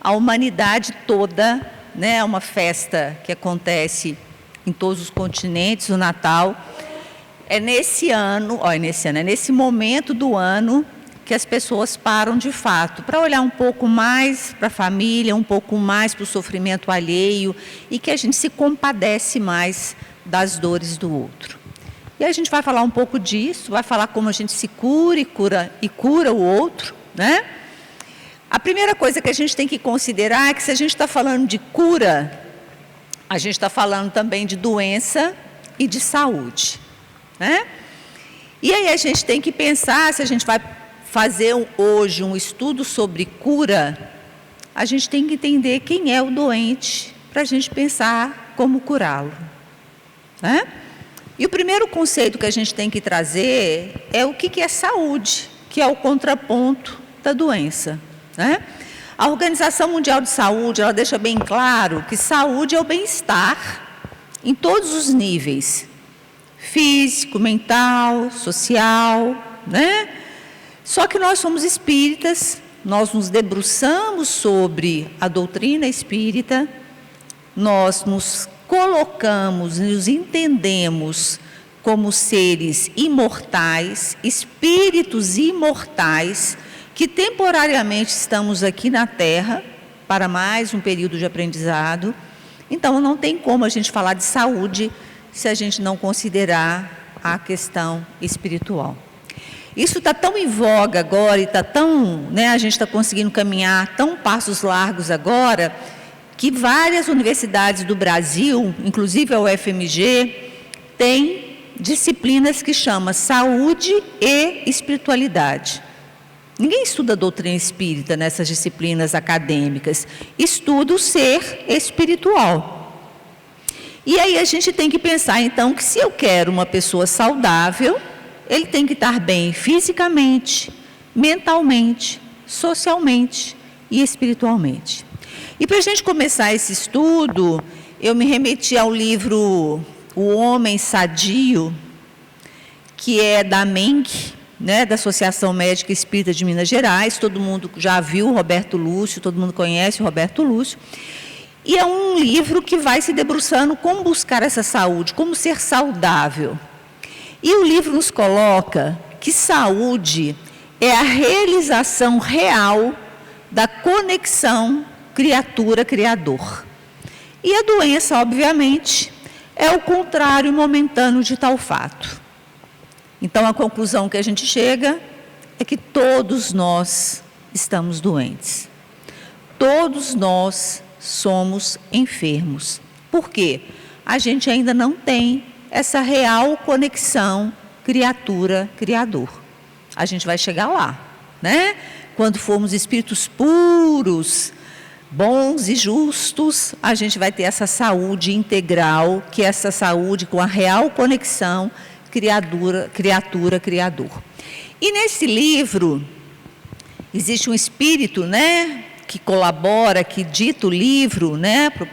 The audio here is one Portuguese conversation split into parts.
a humanidade toda, né? É uma festa que acontece em todos os continentes, o Natal. É nesse momento do ano que as pessoas param de fato, para olhar um pouco mais para a família, um pouco mais para o sofrimento alheio, e que a gente se compadece mais das dores do outro. E a gente vai falar um pouco disso, vai falar como a gente se cura e cura o outro, né? A primeira coisa que a gente tem que considerar é que se a gente está falando de cura, a gente está falando também de doença e de saúde, né? E aí a gente tem que pensar, se a gente vai fazer hoje um estudo sobre cura, a gente tem que entender quem é o doente, para a gente pensar como curá-lo, né? E o primeiro conceito que a gente tem que trazer é o que é saúde, que é o contraponto da doença, né? A Organização Mundial de Saúde, ela deixa bem claro que saúde é o bem-estar em todos os níveis, físico, mental, social, né? Só que nós somos espíritas, nós nos debruçamos sobre a doutrina espírita, nós nos colocamos, nos entendemos como seres imortais, espíritos imortais, que temporariamente estamos aqui na Terra para mais um período de aprendizado. Então, não tem como a gente falar de saúde se a gente não considerar a questão espiritual. Isso está tão em voga agora e está tão, né, a gente está conseguindo caminhar tão passos largos agora, que várias universidades do Brasil, inclusive a UFMG, tem disciplinas que chamam saúde e espiritualidade. Ninguém estuda a doutrina espírita nessas disciplinas acadêmicas, estuda o ser espiritual. E aí a gente tem que pensar, então, que se eu quero uma pessoa saudável, ele tem que estar bem fisicamente, mentalmente, socialmente e espiritualmente. E para a gente começar esse estudo, eu me remeti ao livro O Homem Sadio, que é da Meng, né, da Associação Médica Espírita de Minas Gerais. Todo mundo já viu o Roberto Lúcio, todo mundo conhece o Roberto Lúcio. E é um livro que vai se debruçando como buscar essa saúde, como ser saudável. E o livro nos coloca que saúde é a realização real da conexão criatura-criador. E a doença, obviamente, é o contrário momentâneo de tal fato. Então, a conclusão que a gente chega é que todos nós estamos doentes. Todos nós somos enfermos. Por quê? A gente ainda não tem essa real conexão criatura-criador. A gente vai chegar lá, né? Quando formos espíritos puros, bons e justos, a gente vai ter essa saúde integral, que é essa saúde com a real conexão criatura-criador. E nesse livro, existe um espírito, né, que colabora, que dita o livro, né, para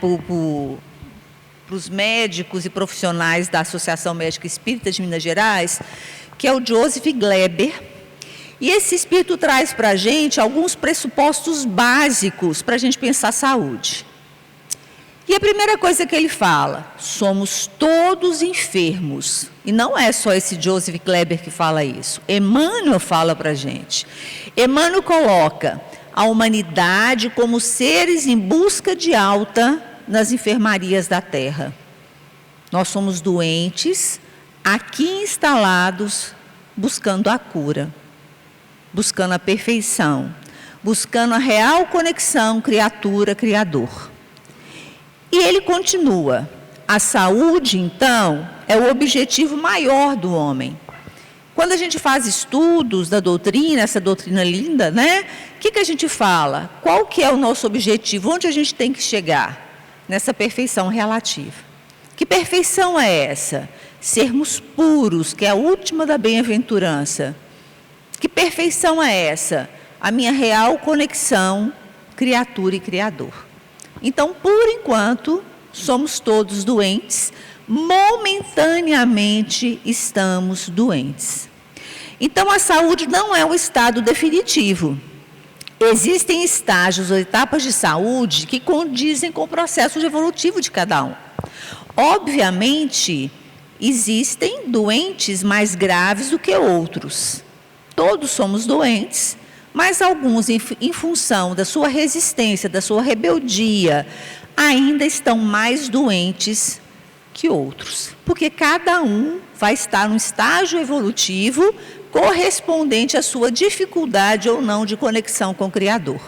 os médicos e profissionais da Associação Médica Espírita de Minas Gerais, que é o Joseph Gleber. E esse espírito traz para a gente alguns pressupostos básicos para a gente pensar saúde. E a primeira coisa que ele fala, somos todos enfermos. E não é só esse Joseph Gleber que fala isso. Emmanuel fala para a gente. Emmanuel coloca a humanidade como seres em busca de alta nas enfermarias da Terra. Nós somos doentes, aqui instalados, buscando a cura, buscando a perfeição, buscando a real conexão criatura-criador. E ele continua, a saúde, então, é o objetivo maior do homem. Quando a gente faz estudos da doutrina, essa doutrina linda, né? O que a gente fala? Qual que é o nosso objetivo? Onde a gente tem que chegar? Nessa perfeição relativa. Que perfeição é essa? Sermos puros, que é a última da bem-aventurança. Que perfeição é essa? A minha real conexão criatura e criador. Então, por enquanto, somos todos doentes, momentaneamente estamos doentes. Então, a saúde não é um estado definitivo. Existem estágios ou etapas de saúde que condizem com o processo evolutivo de cada um. Obviamente, existem doentes mais graves do que outros. Todos somos doentes, mas alguns, em função da sua resistência, da sua rebeldia, ainda estão mais doentes que outros. Porque cada um vai estar num estágio evolutivo correspondente à sua dificuldade ou não de conexão com o Criador.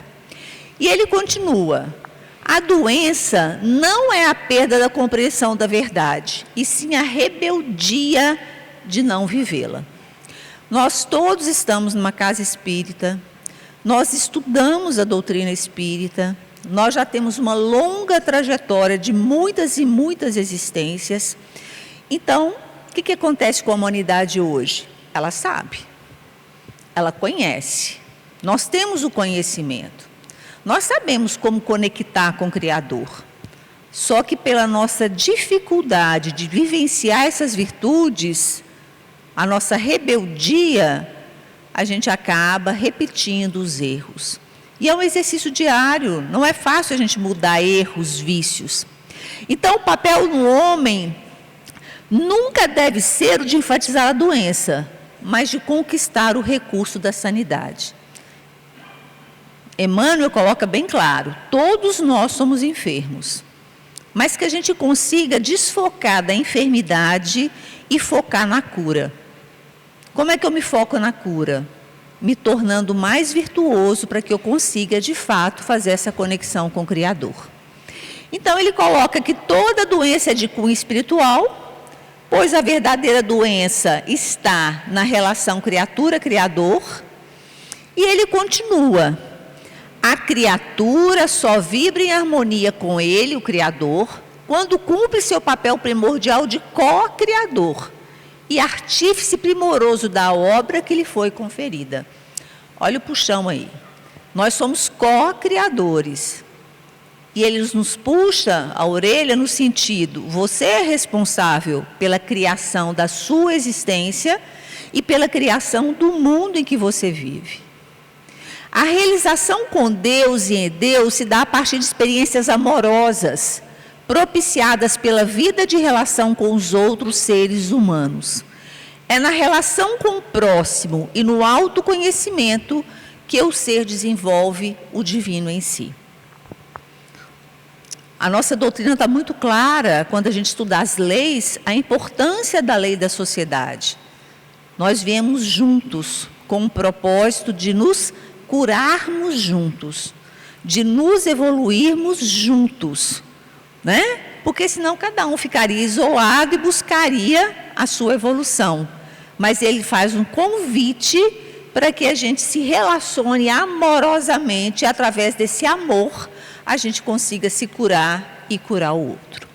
E ele continua: a doença não é a perda da compreensão da verdade, e sim a rebeldia de não vivê-la. Nós todos estamos numa casa espírita, nós estudamos a doutrina espírita, nós já temos uma longa trajetória de muitas e muitas existências. Então, o que acontece com a humanidade hoje? Ela sabe, ela conhece, nós temos o conhecimento, nós sabemos como conectar com o Criador. Só que pela nossa dificuldade de vivenciar essas virtudes, a nossa rebeldia, a gente acaba repetindo os erros. E é um exercício diário, não é fácil a gente mudar erros, vícios. Então, o papel do homem nunca deve ser o de enfatizar a doença, mas de conquistar o recurso da sanidade. Emmanuel coloca bem claro: todos nós somos enfermos, mas que a gente consiga desfocar da enfermidade e focar na cura. Como é que eu me foco na cura? Me tornando mais virtuoso para que eu consiga, de fato, fazer essa conexão com o Criador. Então, ele coloca que toda doença é de cunho espiritual, pois a verdadeira doença está na relação criatura-criador. E ele continua: a criatura só vibra em harmonia com ele, o Criador, quando cumpre seu papel primordial de co-criador e artífice primoroso da obra que lhe foi conferida. Olha o puxão aí. Nós somos co-criadores. E ele nos puxa a orelha no sentido: você é responsável pela criação da sua existência e pela criação do mundo em que você vive. A realização com Deus e em Deus se dá a partir de experiências amorosas, propiciadas pela vida de relação com os outros seres humanos. É na relação com o próximo e no autoconhecimento que o ser desenvolve o divino em si. A nossa doutrina está muito clara, quando a gente estuda as leis, a importância da lei da sociedade. Nós viemos juntos, com o propósito de nos curarmos juntos, de nos evoluirmos juntos, né? Porque senão cada um ficaria isolado e buscaria a sua evolução. Mas ele faz um convite para que a gente se relacione amorosamente, e através desse amor a gente consiga se curar e curar o outro.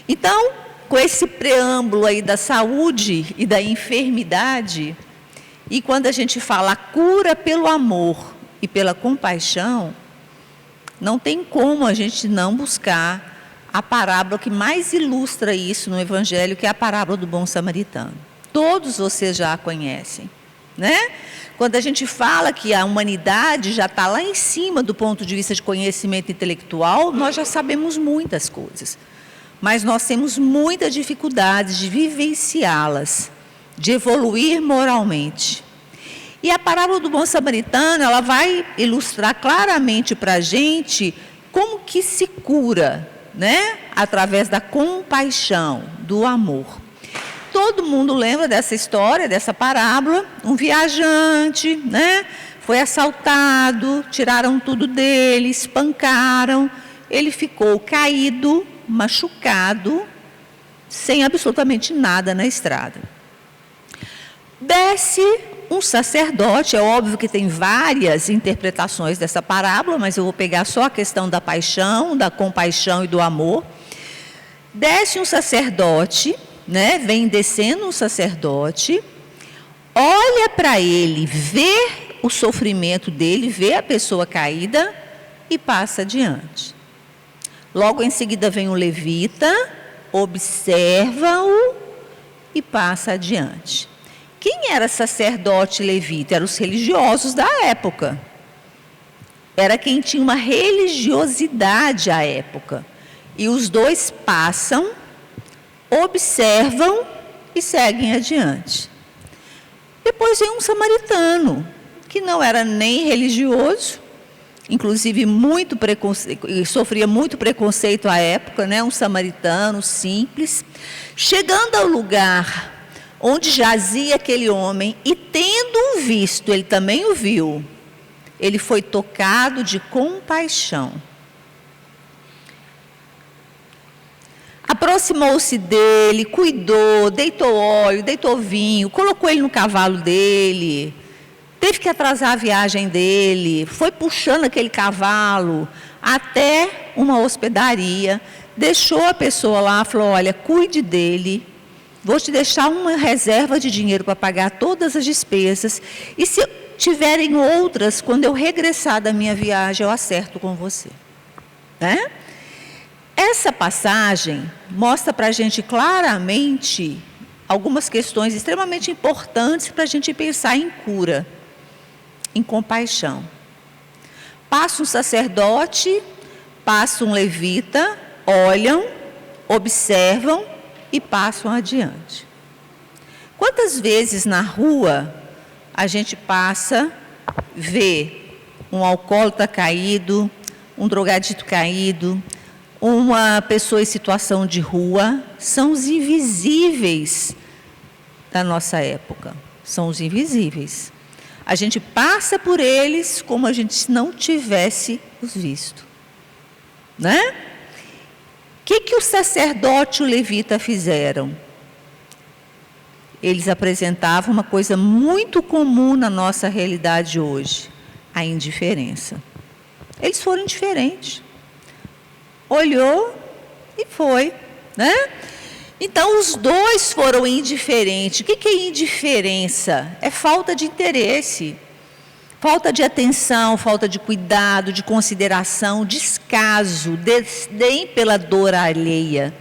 Então, com esse preâmbulo aí da saúde e da enfermidade, e quando a gente fala a cura pelo amor e pela compaixão, não tem como a gente não buscar a parábola que mais ilustra isso no Evangelho, que é a parábola do bom samaritano. Todos vocês já a conhecem, né? Quando a gente fala que a humanidade já está lá em cima do ponto de vista de conhecimento intelectual, nós já sabemos muitas coisas, mas nós temos muita dificuldade de vivenciá-las, de evoluir moralmente. E a parábola do bom samaritano, ela vai ilustrar claramente para a gente como que se cura, né? Através da compaixão, do amor. Todo mundo lembra dessa história, dessa parábola. Um viajante, né? Foi assaltado, tiraram tudo dele, espancaram. Ele ficou caído, machucado, sem absolutamente nada na estrada. Desce um sacerdote, é óbvio que tem várias interpretações dessa parábola, mas eu vou pegar só a questão da paixão, da compaixão e do amor. Desce um sacerdote, né? Vem descendo um sacerdote, olha para ele, vê o sofrimento dele, vê a pessoa caída e passa adiante. Logo em seguida vem o levita, observa-o e passa adiante. Quem era sacerdote levita? Eram os religiosos da época. era quem tinha uma religiosidade à época. E os dois passam, observam e seguem adiante. Depois vem um samaritano, que não era nem religioso, inclusive sofria muito preconceito à época, né? Um samaritano simples. Chegando ao lugar onde jazia aquele homem, e tendo-o visto, ele também o viu, ele foi tocado de compaixão. Aproximou-se dele, cuidou, deitou óleo, deitou vinho, colocou ele no cavalo dele, teve que atrasar a viagem dele, foi puxando aquele cavalo até uma hospedaria, deixou a pessoa lá, falou: olha, cuide dele, vou te deixar uma reserva de dinheiro para pagar todas as despesas, e se tiverem outras, quando eu regressar da minha viagem, eu acerto com você. Né? Essa passagem mostra para a gente claramente algumas questões extremamente importantes para a gente pensar em cura, em compaixão. Passa um sacerdote, passa um levita, olham, observam e passam adiante. Quantas vezes na rua a gente passa, vê um alcoólatra caído, um drogadito caído, uma pessoa em situação de rua? São os invisíveis da nossa época, são os invisíveis. A gente passa por eles como a gente não tivesse os visto. Né? O que o sacerdote e o levita fizeram? Eles apresentavam uma coisa muito comum na nossa realidade hoje, a indiferença. Eles foram indiferentes. Olhou e foi, né? Então, os dois foram indiferentes. O que é indiferença? É falta de interesse, falta de atenção, falta de cuidado, de consideração, descaso, desdém pela dor alheia.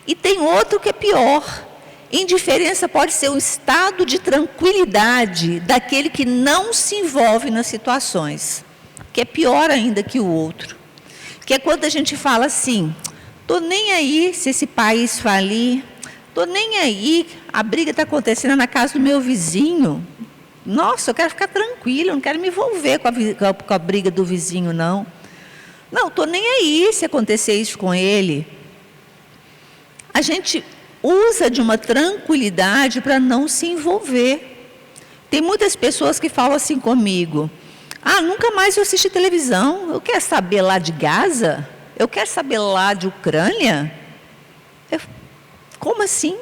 E tem outro que é pior. Indiferença pode ser um estado de tranquilidade daquele que não se envolve nas situações, que é pior ainda que o outro. Que é quando a gente fala assim: estou nem aí se esse país falir, estou nem aí, a briga está acontecendo na casa do meu vizinho. Nossa, eu quero ficar tranquila, eu não quero me envolver com a briga do vizinho, não. Não, estou nem aí se acontecer isso com ele. A gente usa de uma tranquilidade para não se envolver. Tem muitas pessoas que falam assim comigo: ah, nunca mais eu assisti televisão, eu quero saber lá de Gaza, eu quero saber lá de Ucrânia. Como assim?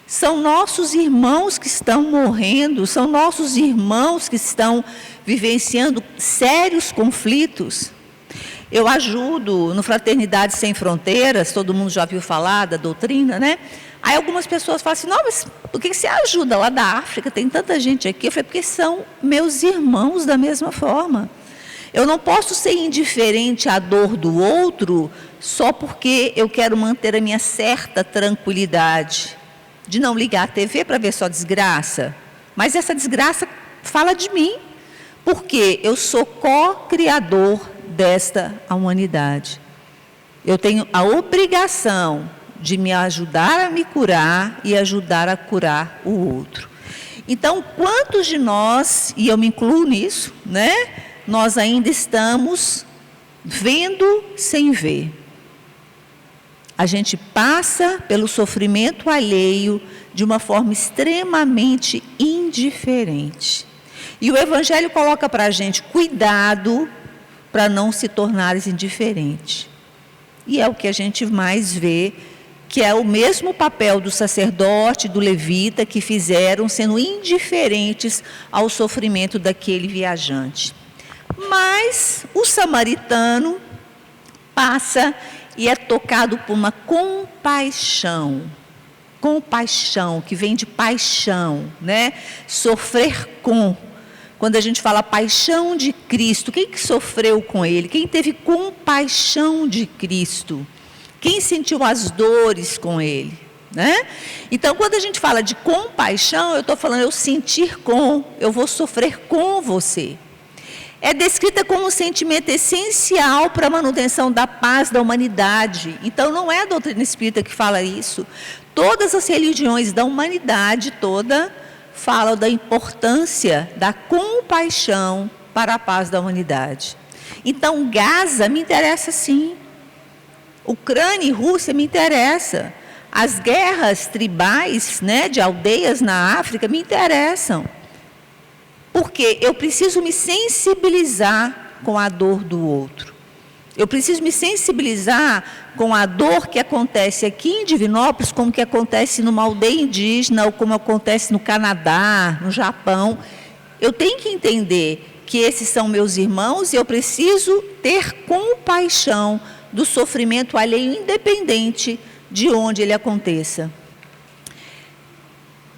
São nossos irmãos que estão morrendo, são nossos irmãos que estão vivenciando sérios conflitos. Eu ajudo no Fraternidade Sem Fronteiras, todo mundo já ouviu falar da doutrina, né? Aí algumas pessoas falam assim: não, mas por que você ajuda lá da África? Tem tanta gente aqui. Eu falei: porque são meus irmãos da mesma forma. Eu não posso ser indiferente à dor do outro só porque eu quero manter a minha certa tranquilidade de não ligar a TV para ver só desgraça. Mas essa desgraça fala de mim, porque eu sou co-criador desta humanidade. Eu tenho a obrigação de me ajudar a me curar e ajudar a curar o outro. Então, quantos de nós, e eu me incluo nisso, né? Nós ainda estamos vendo sem ver. A gente passa pelo sofrimento alheio de uma forma extremamente indiferente. E o Evangelho coloca para a gente cuidado para não se tornares indiferente. E é o que a gente mais vê, que é o mesmo papel do sacerdote, do levita, que fizeram sendo indiferentes ao sofrimento daquele viajante. Mas o samaritano passa e é tocado por uma compaixão. Compaixão, que vem de paixão, né? Sofrer com. Quando a gente fala paixão de Cristo, quem que sofreu com Ele? Quem teve compaixão de Cristo? Quem sentiu as dores com Ele? Né? Então, quando a gente fala de compaixão, eu estou falando eu sentir com, eu vou sofrer com você. é descrita como um sentimento essencial para a manutenção da paz da humanidade. Então, não é a doutrina espírita que fala isso. Todas as religiões da humanidade toda falam da importância da compaixão para a paz da humanidade. Então, Gaza me interessa sim. Ucrânia e Rússia me interessa. As guerras tribais, né, de aldeias na África me interessam. Porque eu preciso me sensibilizar com a dor do outro. Eu preciso me sensibilizar com a dor que acontece aqui em Divinópolis, como que acontece numa aldeia indígena, ou como acontece no Canadá, no Japão. Eu tenho que entender que esses são meus irmãos e eu preciso ter compaixão do sofrimento alheio, independente de onde ele aconteça.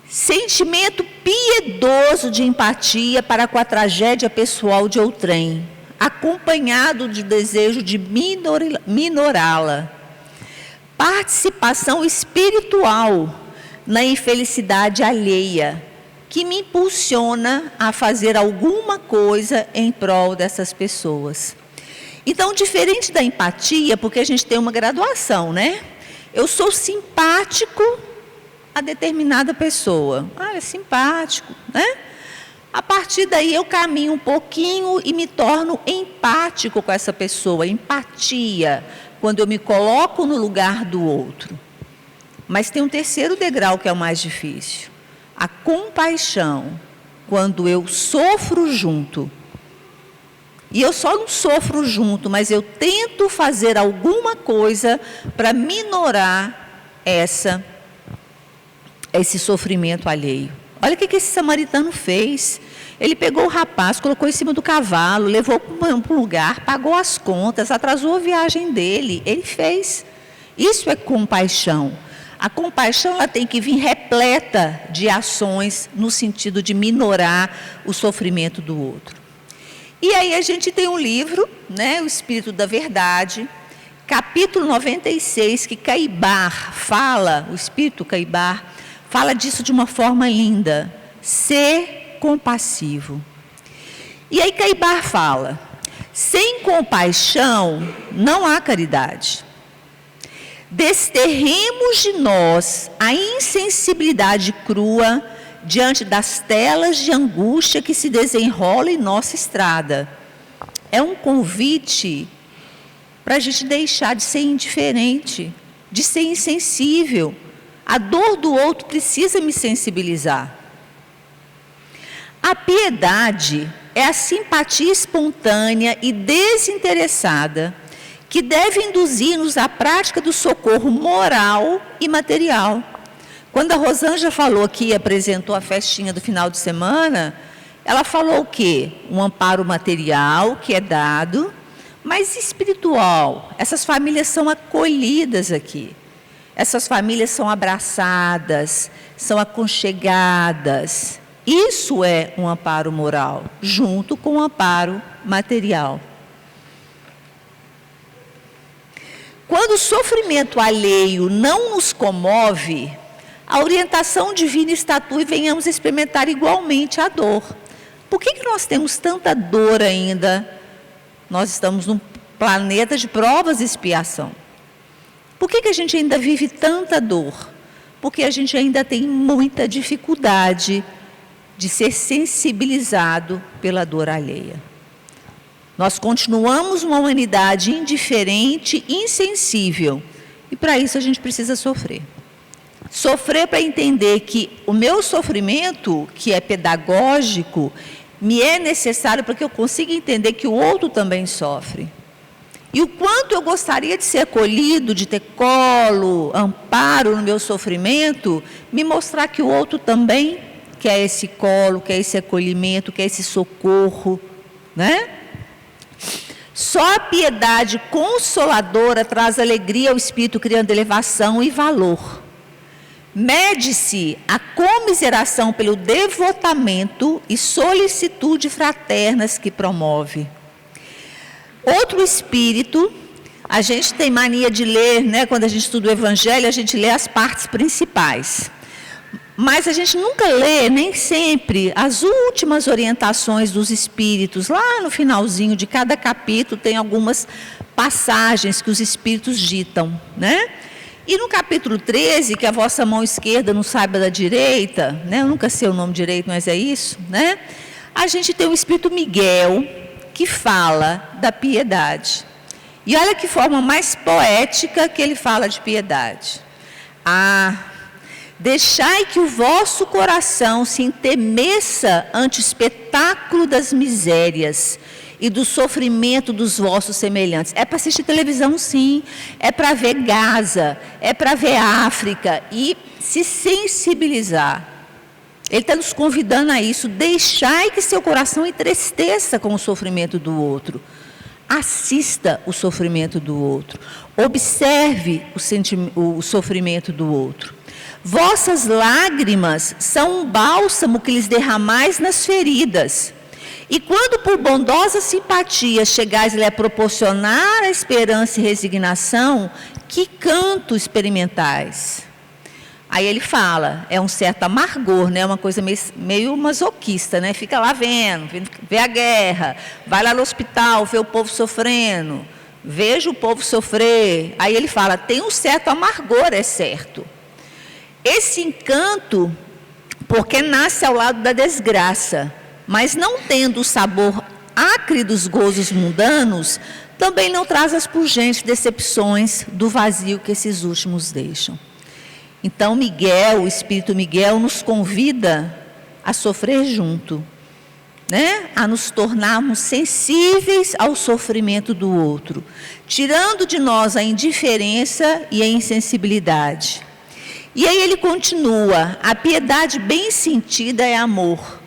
Sentimento piedoso de empatia para com a tragédia pessoal de outrem, acompanhado de desejo de minorá-la. Participação espiritual na infelicidade alheia, que me impulsiona a fazer alguma coisa em prol dessas pessoas. Então, diferente da empatia, porque a gente tem uma graduação, né? Eu sou simpático a determinada pessoa. É simpático, né? A partir daí eu caminho um pouquinho e me torno empático com essa pessoa. Empatia, quando eu me coloco no lugar do outro. Mas tem um terceiro degrau que é o mais difícil. A compaixão, quando eu sofro junto. E eu só não sofro junto, mas eu tento fazer alguma coisa para minorar esse sofrimento alheio. Olha o que esse samaritano fez. Ele pegou o rapaz, colocou em cima do cavalo, levou para um lugar, pagou as contas, atrasou a viagem dele. Ele fez. Isso é compaixão. A compaixão ela tem que vir repleta de ações no sentido de minorar o sofrimento do outro. E aí a gente tem um livro, né, O Espírito da Verdade, capítulo 96, que Caibar fala, o Espírito Caibar, fala disso de uma forma linda. Ser compassivo. E aí Caibar fala, sem compaixão não há caridade. Desterremos de nós a insensibilidade crua diante das telas de angústia que se desenrolam em nossa estrada. É um convite para a gente deixar de ser indiferente, de ser insensível. A dor do outro precisa me sensibilizar. A piedade é a simpatia espontânea e desinteressada que deve induzir-nos à prática do socorro moral e material. Quando a Rosângela falou que apresentou a festinha do final de semana, ela falou o quê? Um amparo material que é dado, mas espiritual. Essas famílias são acolhidas aqui. Essas famílias são abraçadas, são aconchegadas. Isso é um amparo moral, junto com o amparo material. Quando o sofrimento alheio não nos comove, a orientação divina estatua e venhamos experimentar igualmente a dor. Por que nós temos tanta dor ainda? Nós estamos num planeta de provas e expiação. Por que a gente ainda vive tanta dor? Porque a gente ainda tem muita dificuldade de ser sensibilizado pela dor alheia. Nós continuamos uma humanidade indiferente, insensível. E para isso a gente precisa sofrer. Sofrer para entender que o meu sofrimento, que é pedagógico, me é necessário para que eu consiga entender que o outro também sofre. E o quanto eu gostaria de ser acolhido, de ter colo, amparo no meu sofrimento, me mostrar que o outro também quer esse colo, quer esse acolhimento, quer esse socorro, né? Só a piedade consoladora traz alegria ao espírito, criando elevação e valor. Mede-se a comiseração pelo devotamento e solicitude fraternas que promove. Outro espírito, a gente tem mania de ler, né, quando a gente estuda o Evangelho, a gente lê as partes principais. Mas a gente nunca lê, nem sempre, as últimas orientações dos espíritos. Lá no finalzinho de cada capítulo tem algumas passagens que os espíritos ditam, né? E no capítulo 13, que a vossa mão esquerda não saiba da direita, né? Eu nunca sei o nome direito, mas é isso, né? A gente tem o espírito Miguel, que fala da piedade. E olha que forma mais poética que ele fala de piedade. Deixai que o vosso coração se entemeça ante o espetáculo das misérias e do sofrimento dos vossos semelhantes. É para assistir televisão, sim. É para ver Gaza, é para ver África e se sensibilizar. Ele está nos convidando a isso. Deixai que seu coração entristeça com o sofrimento do outro. Assista o sofrimento do outro. Observe o sofrimento do outro. Vossas lágrimas são um bálsamo que lhes derramais nas feridas. E quando por bondosa simpatia chegais a proporcionar a esperança e resignação, que canto experimentais? Aí ele fala, é um certo amargor, né? Uma coisa meio masoquista, né? Fica lá vendo, vê a guerra, vai lá no hospital, vê o povo sofrendo, veja o povo sofrer. Aí ele fala, tem um certo amargor, é certo. Esse encanto, porque nasce ao lado da desgraça, mas não tendo o sabor acre dos gozos mundanos, também não traz as pungentes decepções do vazio que esses últimos deixam. Então Miguel, o Espírito Miguel, nos convida a sofrer junto, né? A nos tornarmos sensíveis ao sofrimento do outro, tirando de nós a indiferença e a insensibilidade. E aí ele continua, a piedade bem sentida é amor.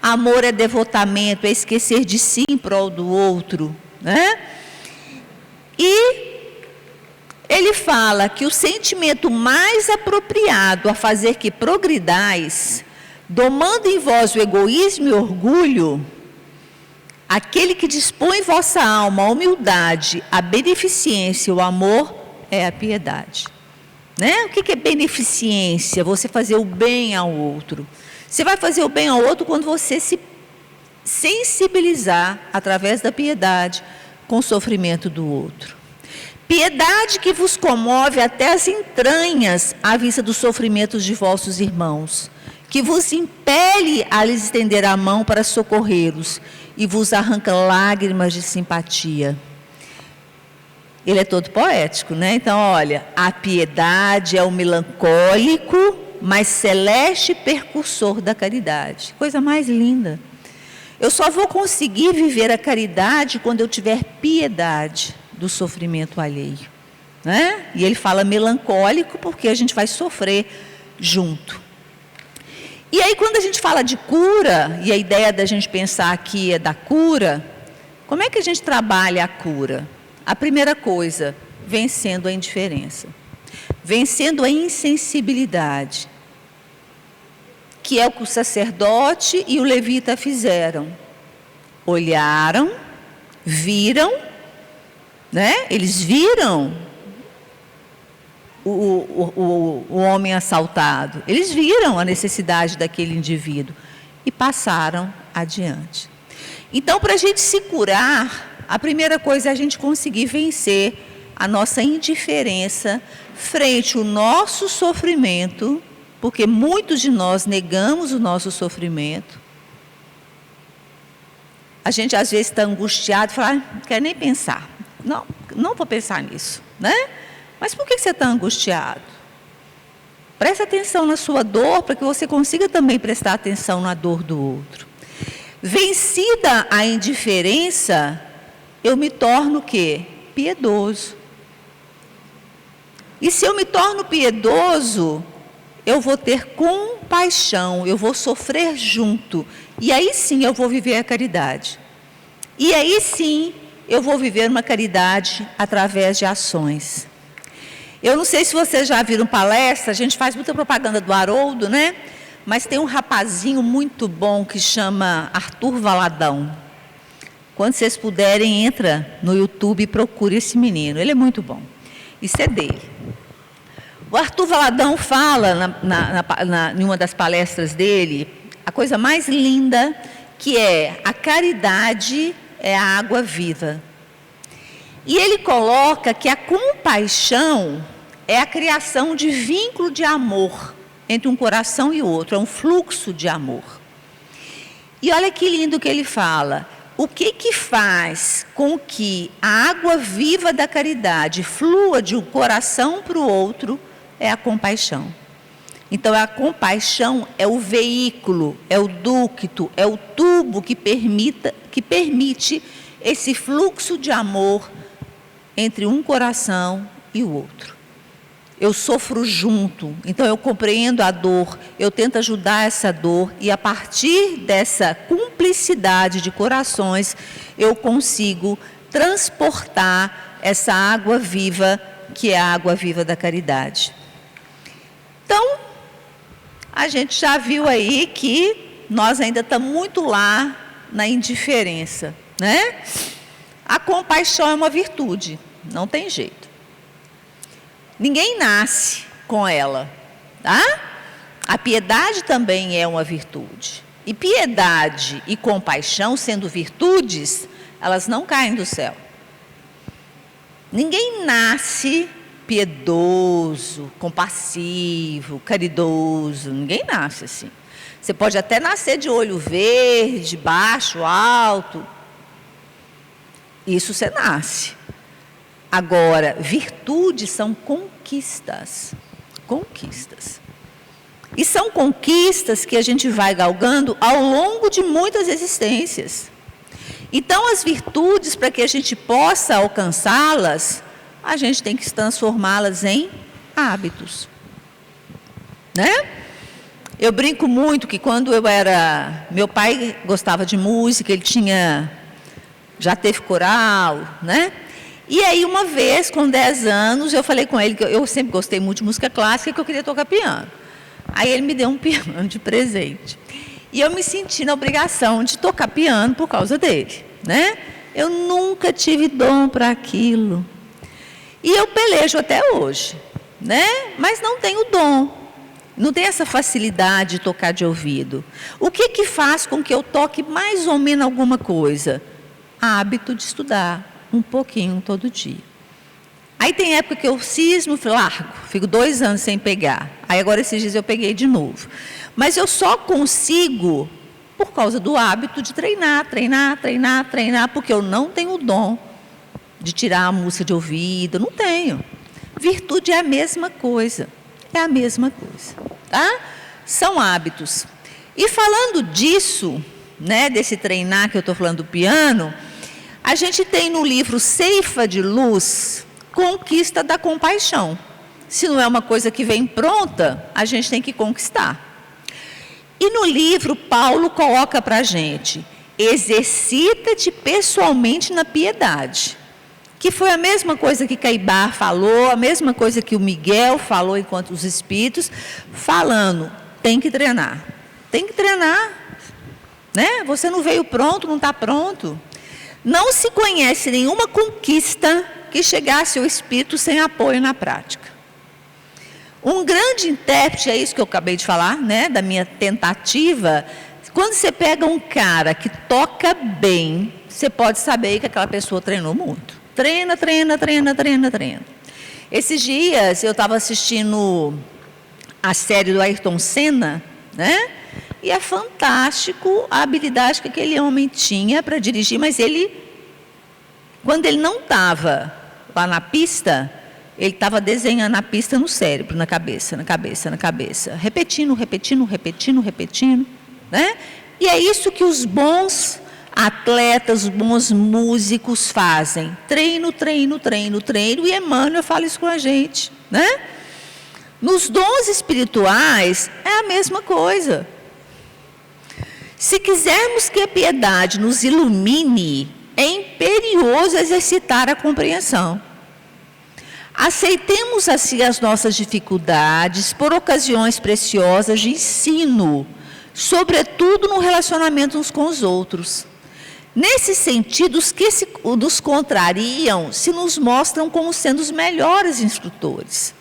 Amor é devotamento, é esquecer de si em prol do outro, né? E ele fala que o sentimento mais apropriado a fazer que progridais, domando em vós o egoísmo e o orgulho, aquele que dispõe em vossa alma a humildade, a beneficência e o amor, é a piedade. Né? O que é beneficência? Você fazer o bem ao outro. Você vai fazer o bem ao outro quando você se sensibilizar, através da piedade, com o sofrimento do outro. Piedade que vos comove até as entranhas à vista dos sofrimentos de vossos irmãos, que vos impele a lhes estender a mão para socorrê-los e vos arranca lágrimas de simpatia. Ele é todo poético, né? Então, olha, a piedade é o melancólico, mas celeste percursor da caridade. Coisa mais linda. Eu só vou conseguir viver a caridade quando eu tiver piedade do sofrimento alheio, né? E ele fala melancólico porque a gente vai sofrer junto. E aí, quando a gente fala de cura, e a ideia da gente pensar aqui é da cura, como é que a gente trabalha a cura? A primeira coisa, vencendo a indiferença, vencendo a insensibilidade, que é o que o sacerdote e o levita fizeram. Olharam, viram, né? Eles viram o homem assaltado, eles viram a necessidade daquele indivíduo e passaram adiante. Então, para a gente se curar, a primeira coisa é a gente conseguir vencer a nossa indiferença frente ao nosso sofrimento, porque muitos de nós negamos o nosso sofrimento. A gente às vezes está angustiado e fala, não quero nem pensar. Não vou pensar nisso, né? Mas por que você está angustiado? Preste atenção na sua dor, para que você consiga também prestar atenção na dor do outro. Vencida a indiferença, eu me torno o quê? Piedoso. E se eu me torno piedoso, eu vou ter compaixão, eu vou sofrer junto. E aí sim eu vou viver a caridade. E aí sim eu vou viver uma caridade através de ações. Eu não sei se vocês já viram palestra, a gente faz muita propaganda do Haroldo, né? Mas tem um rapazinho muito bom que chama Arthur Valadão. Quando vocês puderem, entra no YouTube e procure esse menino. Ele é muito bom. Isso é dele. O Arthur Valadão fala, em uma das palestras dele, a coisa mais linda, que é: a caridade é a água viva. E ele coloca que a compaixão é a criação de vínculo de amor entre um coração e outro, é um fluxo de amor. E olha que lindo que ele fala: o que faz com que a água viva da caridade flua de um coração para o outro é a compaixão. Então, a compaixão é o veículo, é o ducto, é o tubo que permite esse fluxo de amor entre um coração e o outro. Eu sofro junto, então eu compreendo a dor, eu tento ajudar essa dor, e a partir dessa cumplicidade de corações, eu consigo transportar essa água viva, que é a água viva da caridade. Então, a gente já viu aí que nós ainda estamos muito lá na indiferença, né? A compaixão é uma virtude, não tem jeito. Ninguém nasce com ela, tá? A piedade também é uma virtude. E piedade e compaixão, sendo virtudes, elas não caem do céu. Ninguém nasce piedoso, compassivo, caridoso. Ninguém nasce assim. Você pode até nascer de olho verde, baixo, alto. Isso você nasce. Agora, virtudes são conquistas. Conquistas. E são conquistas que a gente vai galgando ao longo de muitas existências. Então, as virtudes, para que a gente possa alcançá-las, a gente tem que transformá-las em hábitos. Né? Eu brinco muito que quando eu era... Meu pai gostava de música, ele já teve coral, né? E aí, uma vez, com 10 anos, eu falei com ele que eu sempre gostei muito de música clássica e que eu queria tocar piano. Aí ele me deu um piano de presente. E eu me senti na obrigação de tocar piano por causa dele, né? Eu nunca tive dom para aquilo. E eu pelejo até hoje, né? Mas não tenho dom. Não tenho essa facilidade de tocar de ouvido. O que faz com que eu toque mais ou menos alguma coisa? Hábito de estudar um pouquinho todo dia. Aí tem época que eu cismo, largo, fico 2 anos sem pegar. Aí agora esses dias eu peguei de novo. Mas eu só consigo por causa do hábito de treinar, porque eu não tenho o dom de tirar a música de ouvido, não tenho. Virtude é a mesma coisa, tá? São hábitos. E falando disso, né, desse treinar que eu estou falando do piano, a gente tem no livro Ceifa de Luz, Conquista da Compaixão. Se não é uma coisa que vem pronta, a gente tem que conquistar. E no livro, Paulo coloca para a gente: exercita-te pessoalmente na piedade. Que foi a mesma coisa que Caibar falou, a mesma coisa que o Miguel falou enquanto os espíritos, falando, tem que treinar. Tem que treinar. Né? Você não veio pronto, não está pronto. Não se conhece nenhuma conquista que chegasse ao espírito sem apoio na prática. Um grande intérprete, é isso que eu acabei de falar, né, da minha tentativa. Quando você pega um cara que toca bem, você pode saber que aquela pessoa treinou muito. Treina. Esses dias eu estava assistindo a série do Ayrton Senna, né? E é fantástico a habilidade que aquele homem tinha para dirigir, mas ele, quando ele não estava lá na pista, ele estava desenhando a pista no cérebro, na cabeça, repetindo, né? E é isso que os bons atletas, os bons músicos fazem. Treino, e Emmanuel fala isso com a gente, né? Nos dons espirituais, é a mesma coisa. Se quisermos que a piedade nos ilumine, é imperioso exercitar a compreensão. Aceitemos assim as nossas dificuldades por ocasiões preciosas de ensino, sobretudo no relacionamento uns com os outros. Nesse sentido, os que nos contrariam se nos mostram como sendo os melhores instrutores.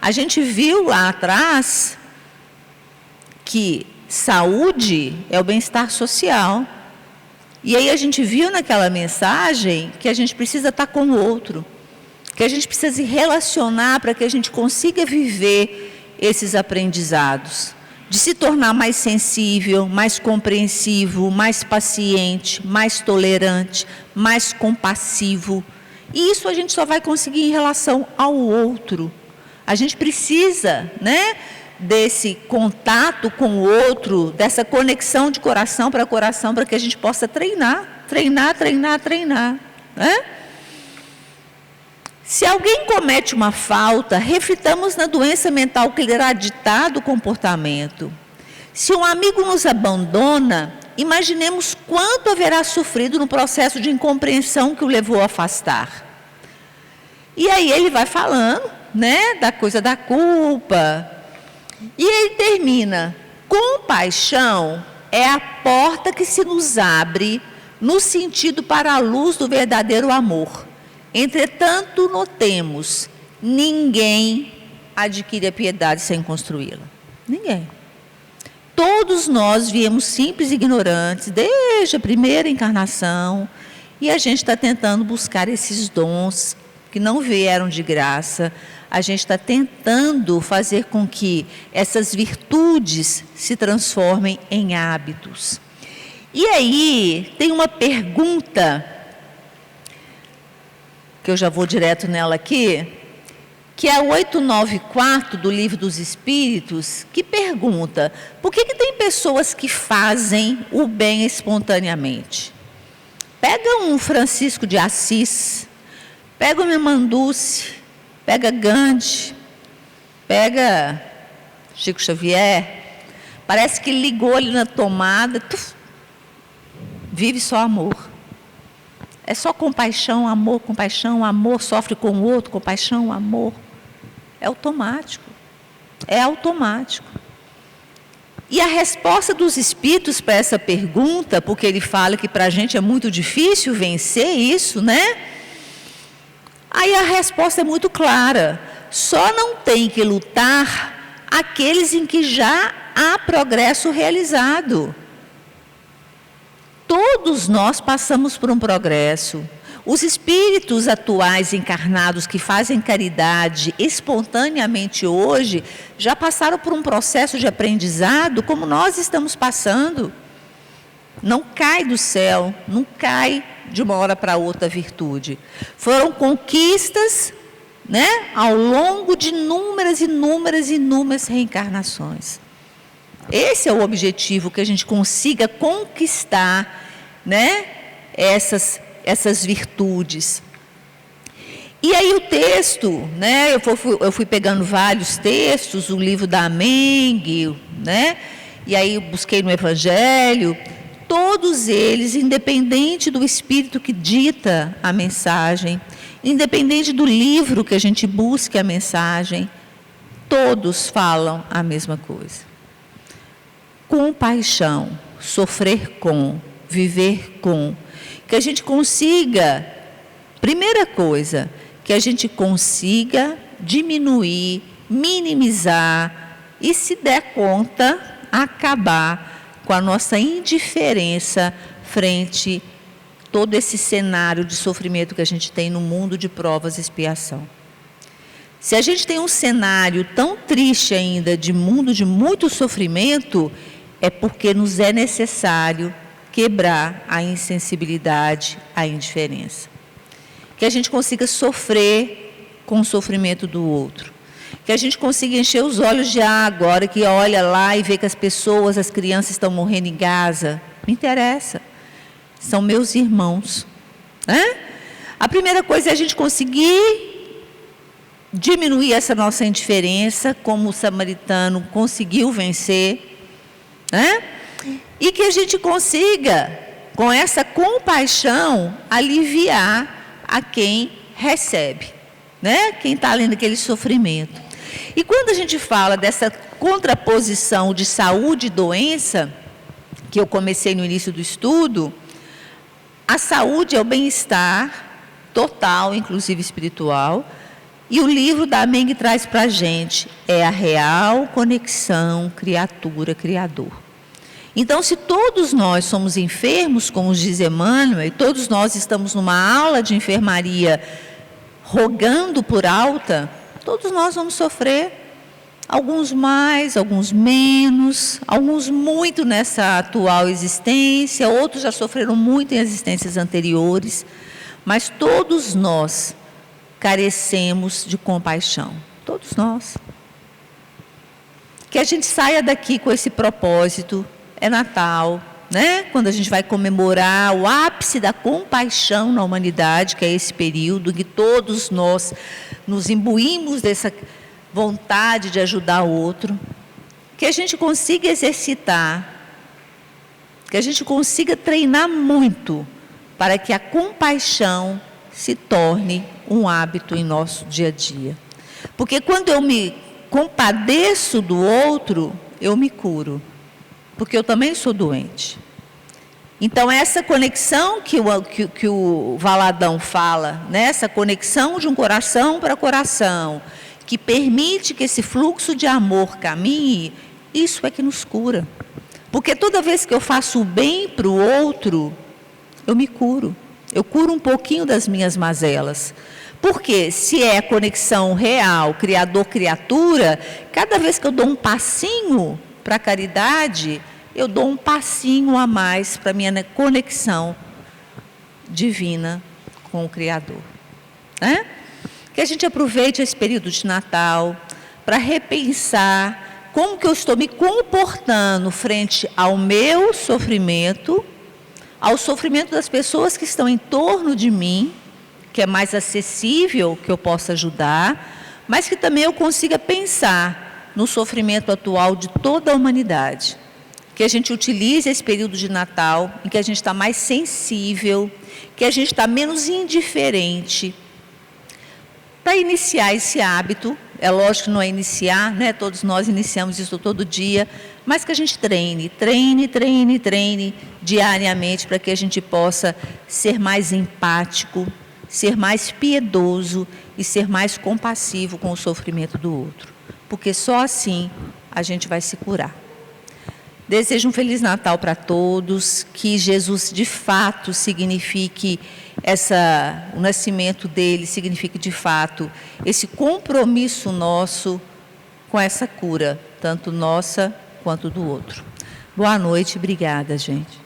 A gente viu lá atrás que saúde é o bem-estar social. E aí a gente viu naquela mensagem que a gente precisa estar com o outro, que a gente precisa se relacionar para que a gente consiga viver esses aprendizados, de se tornar mais sensível, mais compreensivo, mais paciente, mais tolerante, mais compassivo. E isso a gente só vai conseguir em relação ao outro. A gente precisa, né, desse contato com o outro, dessa conexão de coração, para que a gente possa treinar, né? Se alguém comete uma falta, reflitamos na doença mental que lhe irá ditar do comportamento. Se um amigo nos abandona, imaginemos quanto haverá sofrido no processo de incompreensão que o levou a afastar. E aí ele vai falando, né, da coisa da culpa. E ele termina: compaixão é a porta que se nos abre no sentido para a luz do verdadeiro amor. Entretanto, notemos, ninguém adquire a piedade sem construí-la. Ninguém. Todos nós viemos simples e ignorantes desde a primeira encarnação, e a gente está tentando buscar esses dons que não vieram de graça. A gente está tentando fazer com que essas virtudes se transformem em hábitos. E aí, tem uma pergunta, que eu já vou direto nela aqui, que é a 894 do Livro dos Espíritos, que pergunta: por que tem pessoas que fazem o bem espontaneamente? Pega um Francisco de Assis, pega o Mamandúcio, pega Gandhi, pega Chico Xavier, parece que ligou ali na tomada, vive só amor. É só compaixão, amor, sofre com o outro, compaixão, amor. É automático. É automático. E a resposta dos espíritos para essa pergunta, porque ele fala que para a gente é muito difícil vencer isso, né? Aí a resposta é muito clara: só não tem que lutar aqueles em que já há progresso realizado. Todos nós passamos por um progresso. Os espíritos atuais encarnados que fazem caridade espontaneamente hoje já passaram por um processo de aprendizado como nós estamos passando. Não cai do céu, não cai de uma hora para outra a virtude. Foram conquistas, né, ao longo de inúmeras reencarnações. Esse é o objetivo, que a gente consiga conquistar, né, essas virtudes. E aí o texto, né, eu fui pegando vários textos, o livro da Meng, né, e aí eu busquei no Evangelho, todos eles, independente do espírito que dita a mensagem, independente do livro que a gente busque a mensagem, todos falam a mesma coisa. Compaixão, sofrer com, viver com, que a gente consiga, primeira coisa, que a gente consiga diminuir, minimizar e, se der conta, acabar com a nossa indiferença frente a todo esse cenário de sofrimento que a gente tem no mundo de provas e expiação. Se a gente tem um cenário tão triste ainda de mundo de muito sofrimento, é porque nos é necessário quebrar a insensibilidade, a indiferença. Que a gente consiga sofrer com o sofrimento do outro. Que a gente consiga encher os olhos de água, agora que olha lá e vê que as pessoas, as crianças estão morrendo em Gaza. Não interessa. São meus irmãos. Né? A primeira coisa é a gente conseguir diminuir essa nossa indiferença, como o samaritano conseguiu vencer. Né? E que a gente consiga, com essa compaixão, aliviar a quem recebe, né? Quem está além daquele sofrimento. E quando a gente fala dessa contraposição de saúde e doença, que eu comecei no início do estudo, a saúde é o bem-estar total, inclusive espiritual, E o livro da Meng traz para a gente a real conexão criatura-criador. Então, se todos nós somos enfermos, como diz Emmanuel, e todos nós estamos numa aula de enfermaria rogando por alta, todos nós vamos sofrer. Alguns mais, alguns menos, alguns muito nessa atual existência, outros já sofreram muito em existências anteriores, mas todos nós carecemos de compaixão, todos nós. Que a gente saia daqui com esse propósito, é Natal, né? Quando a gente vai comemorar o ápice da compaixão na humanidade, que é esse período em que todos nós nos imbuímos dessa vontade de ajudar o outro, que a gente consiga exercitar, que a gente consiga treinar muito para que a compaixão se torne um hábito em nosso dia a dia. Porque quando eu me compadeço do outro, eu me curo, porque eu também sou doente. Então, essa conexão que o Valadão fala, né? Essa conexão de um coração para coração, que permite que esse fluxo de amor caminhe, isso é que nos cura. Porque toda vez que eu faço o bem para o outro, eu me curo. Eu curo um pouquinho das minhas mazelas. Porque se é a conexão real, criador-criatura, cada vez que eu dou um passinho para a caridade, eu dou um passinho a mais para a minha conexão divina com o Criador. Né? Que a gente aproveite esse período de Natal para repensar como que eu estou me comportando frente ao meu sofrimento, ao sofrimento das pessoas que estão em torno de mim, que é mais acessível, que eu possa ajudar, mas que também eu consiga pensar no sofrimento atual de toda a humanidade. Que a gente utilize esse período de Natal, em que a gente está mais sensível, que a gente está menos indiferente, para iniciar esse hábito. É lógico que não é iniciar, né? Todos nós iniciamos isso todo dia, mas que a gente treine diariamente, para que a gente possa ser mais empático, ser mais piedoso e ser mais compassivo com o sofrimento do outro. Porque só assim a gente vai se curar. Desejo um Feliz Natal para todos, que Jesus de fato signifique o nascimento dele, signifique de fato esse compromisso nosso com essa cura, tanto nossa quanto do outro. Boa noite, obrigada, gente.